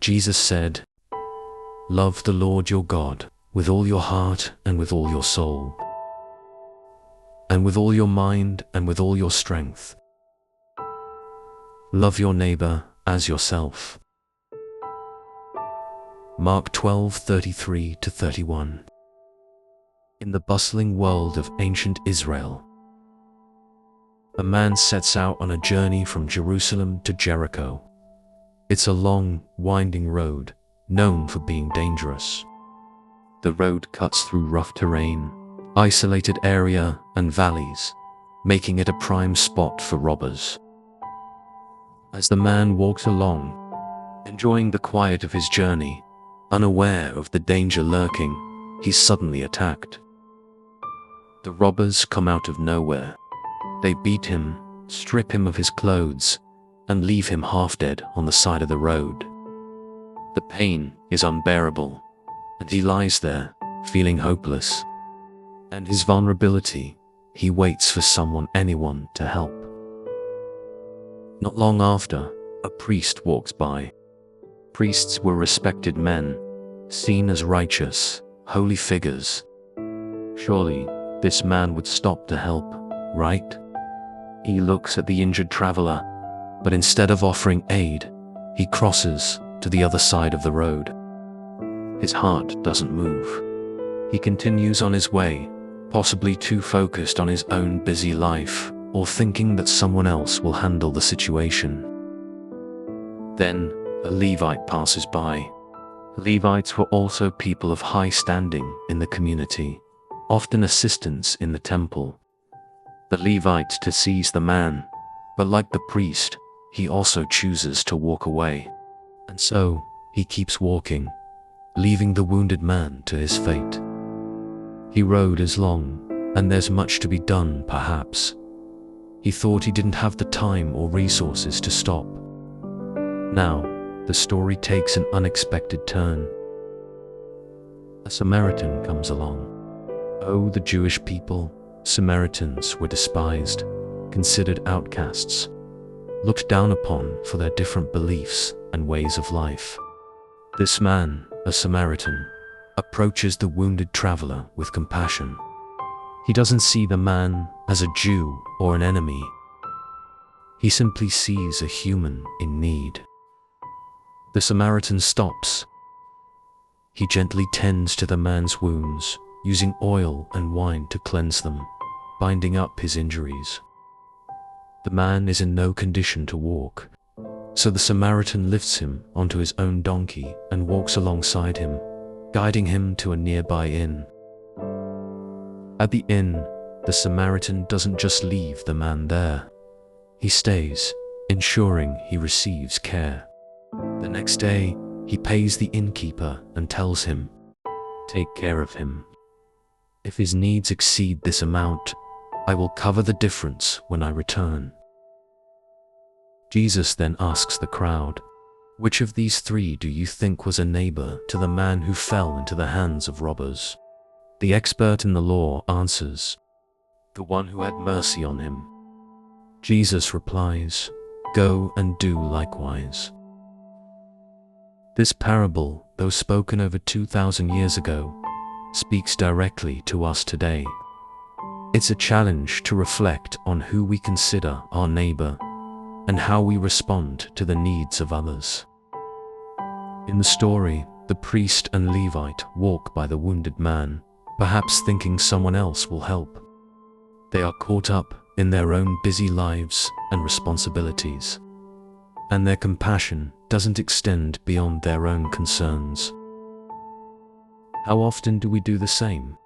Jesus said, "Love the Lord your God with all your heart and with all your soul, and with all your mind and with all your strength. Love your neighbor as yourself." Mark 12:33-31. In the bustling world of ancient Israel, a man sets out on a journey from Jerusalem to Jericho. It's a long, winding road, known for being dangerous. The road cuts through rough terrain, isolated area, and valleys, making it a prime spot for robbers. As the man walks along, enjoying the quiet of his journey, unaware of the danger lurking, he's suddenly attacked. The robbers come out of nowhere. They beat him, strip him of his clothes, and leave him half dead on the side of the road. The pain is unbearable, and he lies there, feeling hopeless. And his vulnerability, he waits for anyone to help. Not long after, a priest walks by. Priests were respected men, seen as righteous, holy figures. Surely, this man would stop to help, right? He looks at the injured traveler, but instead of offering aid, he crosses to the other side of the road. His heart doesn't move. He continues on his way, possibly too focused on his own busy life, or thinking that someone else will handle the situation. Then, a Levite passes by. Levites were also people of high standing in the community, often assistants in the temple. The Levite sees the man, but like the priest, he also chooses to walk away. And so, he keeps walking, leaving the wounded man to his fate. He rode is long, and there's much to be done, perhaps. He thought he didn't have the time or resources to stop. Now, the story takes an unexpected turn. A Samaritan comes along. Oh, the Jewish people, Samaritans were despised, considered outcasts, looked down upon for their different beliefs and ways of life. This man, a Samaritan, approaches the wounded traveler with compassion. He doesn't see the man as a Jew or an enemy. He simply sees a human in need. The Samaritan stops. He gently tends to the man's wounds, using oil and wine to cleanse them, binding up his injuries. The man is in no condition to walk, so the Samaritan lifts him onto his own donkey and walks alongside him, guiding him to a nearby inn. At the inn, the Samaritan doesn't just leave the man there. He stays, ensuring he receives care. The next day, he pays the innkeeper and tells him, "Take care of him. If his needs exceed this amount, I will cover the difference when I return." Jesus then asks the crowd, "Which of these three do you think was a neighbor to the man who fell into the hands of robbers?" The expert in the law answers, "The one who had mercy on him." Jesus replies, "Go and do likewise." This parable, though spoken over 2,000 years ago, speaks directly to us today. It's a challenge to reflect on who we consider our neighbor and how we respond to the needs of others. In the story, the priest and Levite walk by the wounded man, perhaps thinking someone else will help. They are caught up in their own busy lives and responsibilities, and their compassion doesn't extend beyond their own concerns. How often do we do the same?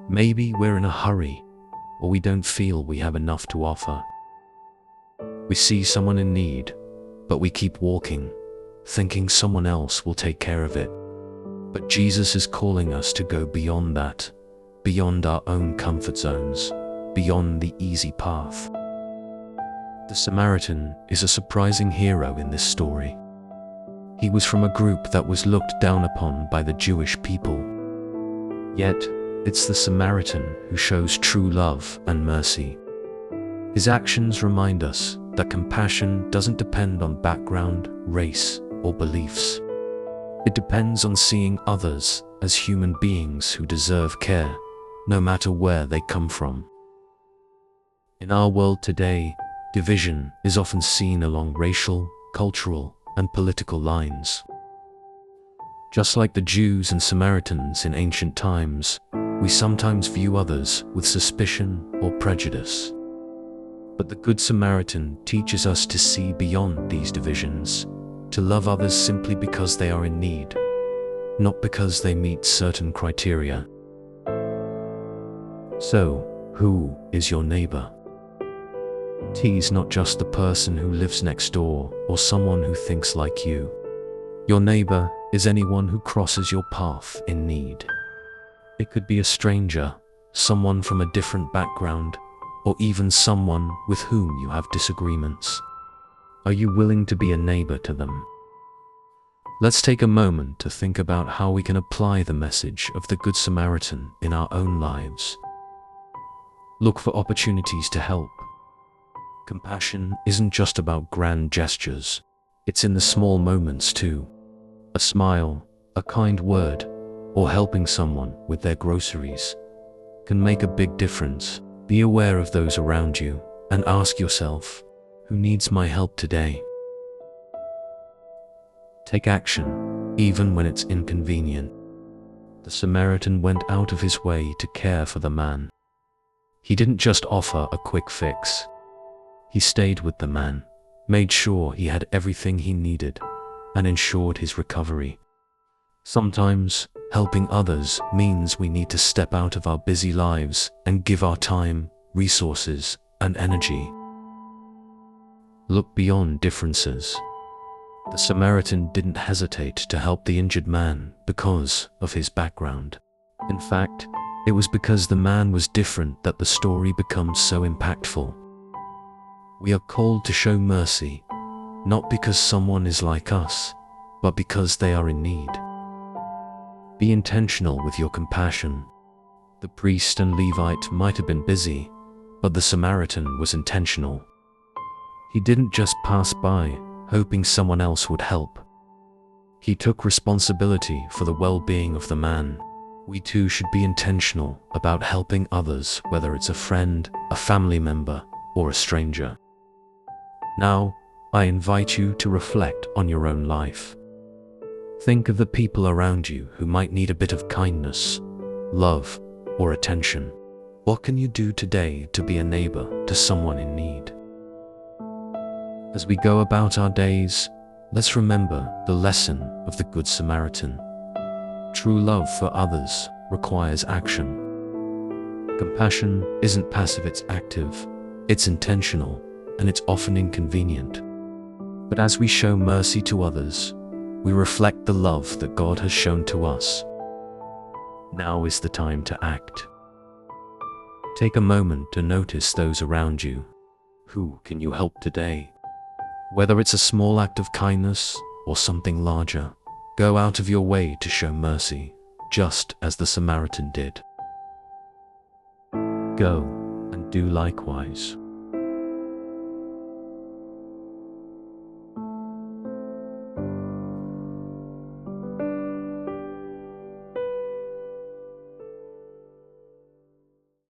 Maybe we're in a hurry, or we don't feel we have enough to offer. We see someone in need, but we keep walking, thinking someone else will take care of it. But Jesus is calling us to go beyond that, beyond our own comfort zones, beyond the easy path. The Samaritan is a surprising hero in this story. He was from a group that was looked down upon by the Jewish people. Yet, it's the Samaritan who shows true love and mercy. His actions remind us that compassion doesn't depend on background, race, or beliefs. It depends on seeing others as human beings who deserve care, no matter where they come from. In our world today, division is often seen along racial, cultural, and political lines. Just like the Jews and Samaritans in ancient times, we sometimes view others with suspicion or prejudice. But the Good Samaritan teaches us to see beyond these divisions, to love others simply because they are in need, not because they meet certain criteria. So, who is your neighbor? He's not just the person who lives next door or someone who thinks like you. Your neighbor is anyone who crosses your path in need. It could be a stranger, someone from a different background, or even someone with whom you have disagreements. Are you willing to be a neighbor to them? Let's take a moment to think about how we can apply the message of the Good Samaritan in our own lives. Look for opportunities to help. Compassion isn't just about grand gestures. It's in the small moments too. A smile, a kind word, or helping someone with their groceries can make a big difference. Be aware of those around you and ask yourself, who needs my help today? Take action, even when it's inconvenient. The Samaritan went out of his way to care for the man. He didn't just offer a quick fix. He stayed with the man, made sure he had everything he needed, and ensured his recovery. Sometimes, helping others means we need to step out of our busy lives and give our time, resources, and energy. Look beyond differences. The Samaritan didn't hesitate to help the injured man because of his background. In fact, it was because the man was different that the story becomes so impactful. We are called to show mercy, not because someone is like us, but because they are in need. Be intentional with your compassion. The priest and Levite might have been busy, but the Samaritan was intentional. He didn't just pass by, hoping someone else would help. He took responsibility for the well-being of the man. We too should be intentional about helping others, whether it's a friend, a family member, or a stranger. Now, I invite you to reflect on your own life. Think of the people around you who might need a bit of kindness, love, or attention. What can you do today to be a neighbor to someone in need? As we go about our days, let's remember the lesson of the Good Samaritan. True love for others requires action. Compassion isn't passive, it's active, it's intentional, and it's often inconvenient. But as we show mercy to others, we reflect the love that God has shown to us. Now is the time to act. Take a moment to notice those around you. Who can you help today? Whether it's a small act of kindness or something larger, go out of your way to show mercy, just as the Samaritan did. Go and do likewise.